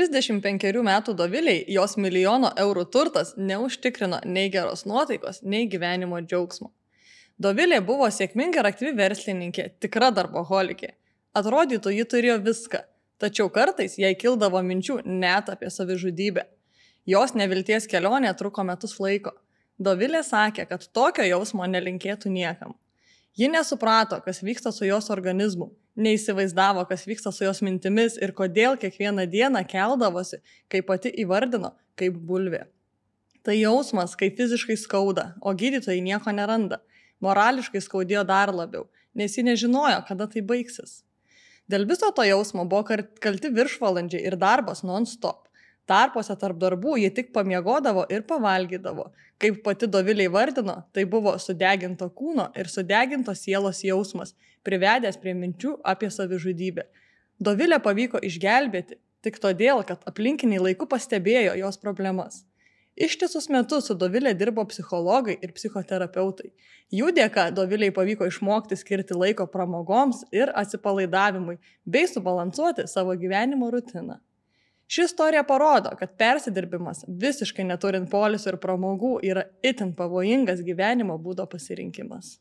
35 metų Doviliai jos milijono eurų turtas neužtikrino nei geros nuotaikos, nei gyvenimo džiaugsmo. Dovilė buvo sėkminga ir aktyvi verslininkė, tikra darboholikė. Atrodytų, ji turėjo viską, tačiau kartais jai kildavo minčių net apie savižudybę. Jos nevilties kelionė truko metus laiko. Dovilė sakė, kad tokio jausmo nelinkėtų niekam. Ji nesuprato, kas vyksta su jos organizmu, neįsivaizdavo, kas vyksta su jos mintimis ir kodėl kiekvieną dieną keldavosi, kaip pati įvardino, kaip bulvė. Tai jausmas, kai fiziškai skauda, o gydytojai nieko neranda. Morališkai skaudėjo dar labiau, nes ji nežinojo, kada tai baigsis. Dėl viso to jausmo buvo kalti viršvalandžiai ir darbas non-stop. Tarpuose tarp darbų ji tik pamiegodavo ir pavalgydavo. Kaip pati Dovilė įvardino, tai buvo sudeginto kūno ir sudegintos sielos jausmas, privedęs prie minčių apie savižudybę. Dovilę pavyko išgelbėti tik todėl, kad aplinkiniai laiku pastebėjo jos problemas. Ištisus metus su Dovilė dirbo psichologai ir psichoterapeutai. Jų dėka Doviliai pavyko išmokti skirti laiko pramogoms ir atsipalaidavimui, bei subalansuoti savo gyvenimo rutiną. Ši istorija parodo, kad persidirbimas, visiškai neturint poilsio ir pramogų, yra itin pavojingas gyvenimo būdo pasirinkimas.